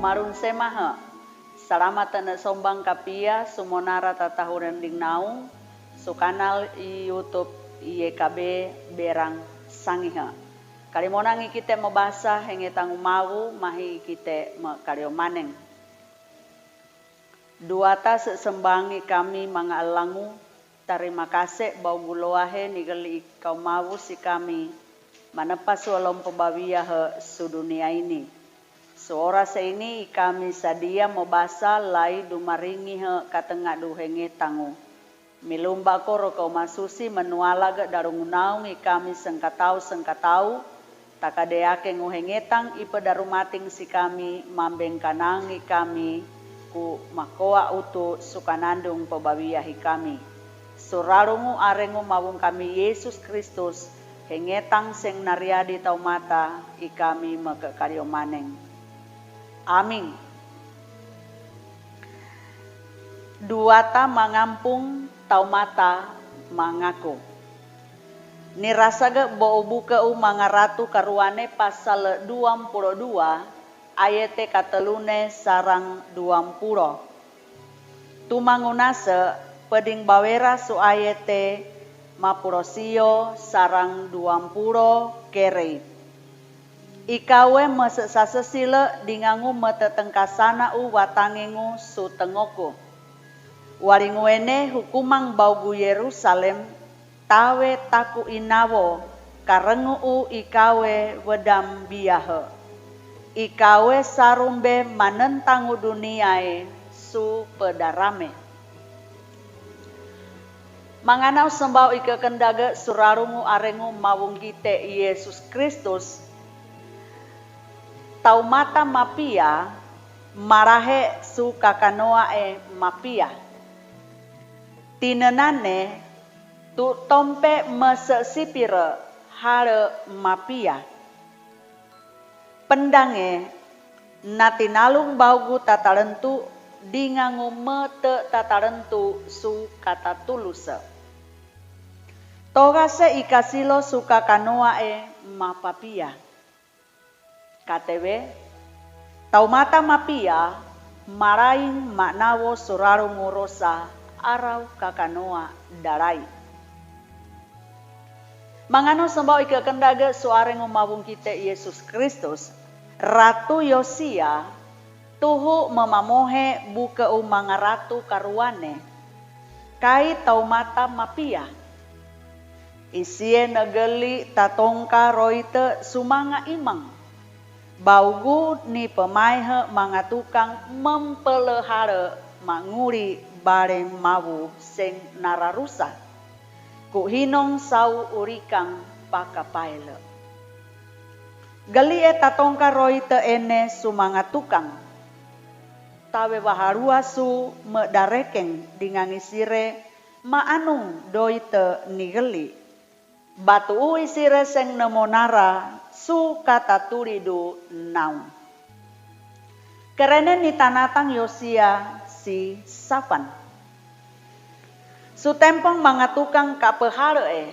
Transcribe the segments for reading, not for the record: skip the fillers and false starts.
marun semaha. Salamat na sombang kapia sumonara tatahuran ding naung. Su kanal YouTube YKB berang sangiha. Kalimonangi kita mabasa hengetang umawu mahi kita karyomaneng. Duata sesembangi kami mga alangu. Terima kasih bau guloahe nigali kau mawu si kami. Manepas walau pembawiya he sudunia ini. Suara seini kami sadia mabasa lai dumaringi he katengah duhenge tangu. Milumba koro kau masusi menuala ge darung naung kami sengkatau. Takadeake nguhengetang ipe darumating si kami mambeng kanangi kami ku makoa utu sukanandung pebawiyahi kami. Surarungu arengu mawung kami Yesus Kristus hengetang seng nariadi tau mata ikami makakaryo maneng. Amin. Duata mangampung tau mata mangaku. Nirasaga bo buka mga ratu karuane pasal 22 ayat katalune sarang 20. Tumangunase peding bawera su ayat mapurosio sarang 20 kere. Ikawe mesesasesile dingangu metetengkasana watangengu su tengoku. Waringuene hukumang baugu Yerusalem tawe taku inawo karengu ikawe wedam biahe. Ikawe sarumbe manentangu duniae su pedarame. Manganau sembau ike kendaga surarungu arengu mawung kite Yesus Kristus. Tau mata mapia marahe su kakanoae mapia. Tinenane tu tompe mesesipire hare mapia. Pendange natinalung baugu tatarentu dingangu mete tatarentu su kata tulusa. Togase ikasilo suka kanoae mapapia. KTW tau mata mapia maraing maknawo surarungu rosa arau kakanoa darai. Mangano sembau ike kendaga suarengu mawung kita Yesus Kristus. Ratu Yosia tuhu memamohe buka umanga ratu karuane. Kai tau mata mapia. Isie negeli tatongka roite sumanga imang. Baugu ni pemaihe mga tukang mempelehara manguri bareng mawu seng nararusa. Ku hinong sau urikang pakapaile. Gali tatongka roite ene sumanga tukang. Tawe baharua su medarekeng dingangisire maanung doite nigeli. Batu uisire seng nemonara su kata turidu naung. Kerene ni tanatang Yosia si Safan. Su tempong mga tukang kapehare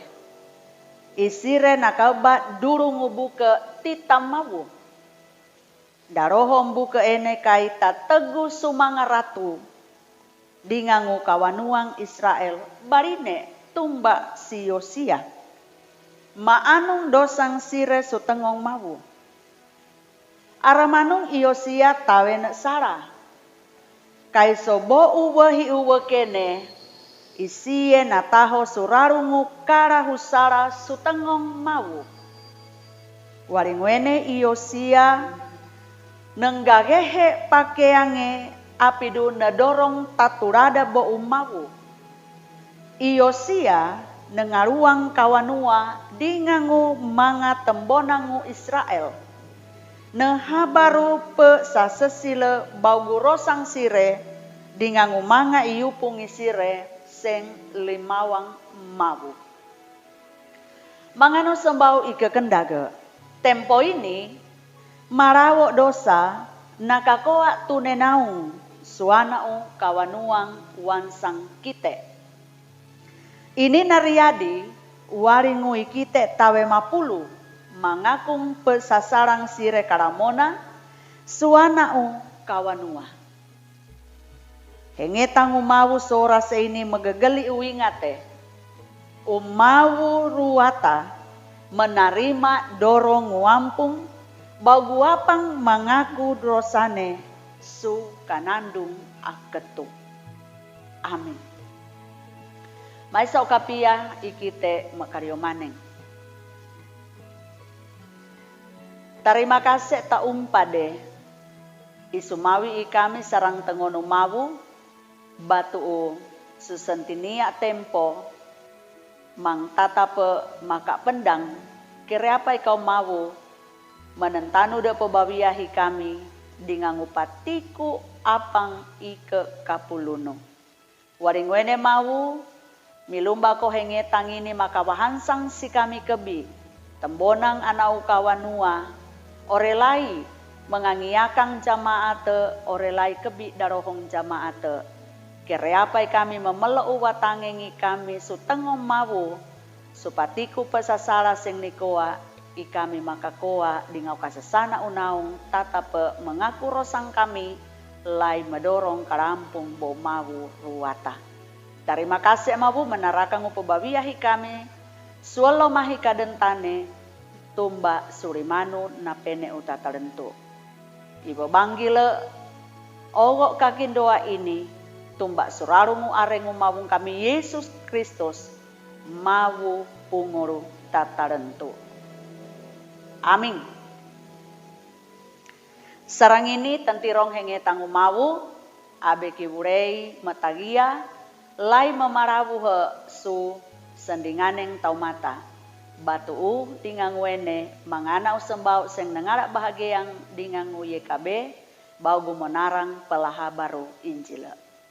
isire nakabat durung buka titam mawu. Darohom buka ene kaita tegu sumanga ratu dingangu kawanuang Israel barine tumba si Yosia. Maanung dosang sire su tengong mawu. Aramanung Yosia tawen sara. Kaiso bo uwahi uwa kene isie nataho surarungu kara husara sutengong mawu. Waringwene Yosia nenggagehe pakeange apidu nedorong taturada bo umawu. Yosia nengaruang kawanua dingangu manga tembonangu Israel. Nehabaru pe sasesile baugu rosang sire dingangu manga iupungi sire seng limawang mawu. Mangano sembau ike kendaga. Tempo ini marawo dosa nakakoa tunenaung suanau kawanuang wansang kite. Ini nariadi waringui kite tawe mapulu mangakung pesasarang sire karamona suanau kawanua. Hengetang umawu sora ini magagali uingate. Umawu ruata menerima dorong wampung baguapang mengaku dosane su kanandung aketu. Amin. Maisa kapia ikite makaryo maneng. Terima kasih ta umpade isumawi ikami sarang tengon umawu batu susentinia tempo mang tatape maka pendang kira apa ikau mau menentanu de pebawiahi kami dengan upatiku apang ike kapuluno waring wene mau milumba ko hengetang ini maka wahansang si kami kebi tembonang anau kawanua orelai mengangiakan jamaate orelai kebi darohong jamaate kereapai kami memeleu watangengi kami sutengom mawu supatiku pesasala sing nikoa ikami makakoa dingau kasesana unaung tatape mengaku rosang kami lai medorong karampung bo mawu ruwata. Terima kasih mawu menarakan upabawiahi kami sualo mahi kadentane tumba surimanu napene utatalentu. Ibu banggile ogok kakin doa ini tumbak surarungu arengu mawung kami Yesus Kristus mawu punguru tatarentu. Amin. Sarang ini tentirong hengetang umawu abeki wurei matagia lai memarawu he su sendinganeng taumata batu dingang wene mangana usembau seng nengarak bahagiang dingang YKB bau gumonarang pelaha baru Injil.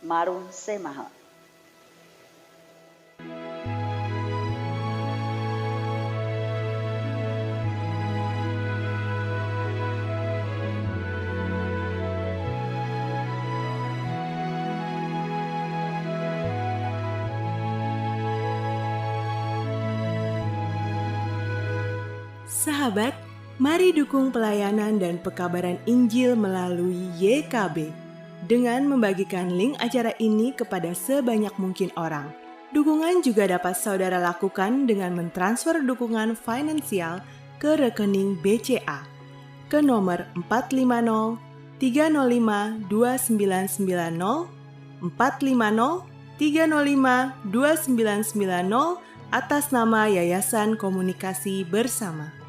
Marun semaha. Sahabat, mari dukung pelayanan dan pekabaran Injil melalui YKB. Dengan membagikan link acara ini kepada sebanyak mungkin orang. Dukungan juga dapat saudara lakukan dengan mentransfer dukungan finansial ke rekening BCA ke nomor 450 305 2990 450 305 2990 atas nama Yayasan Komunikasi Bersama.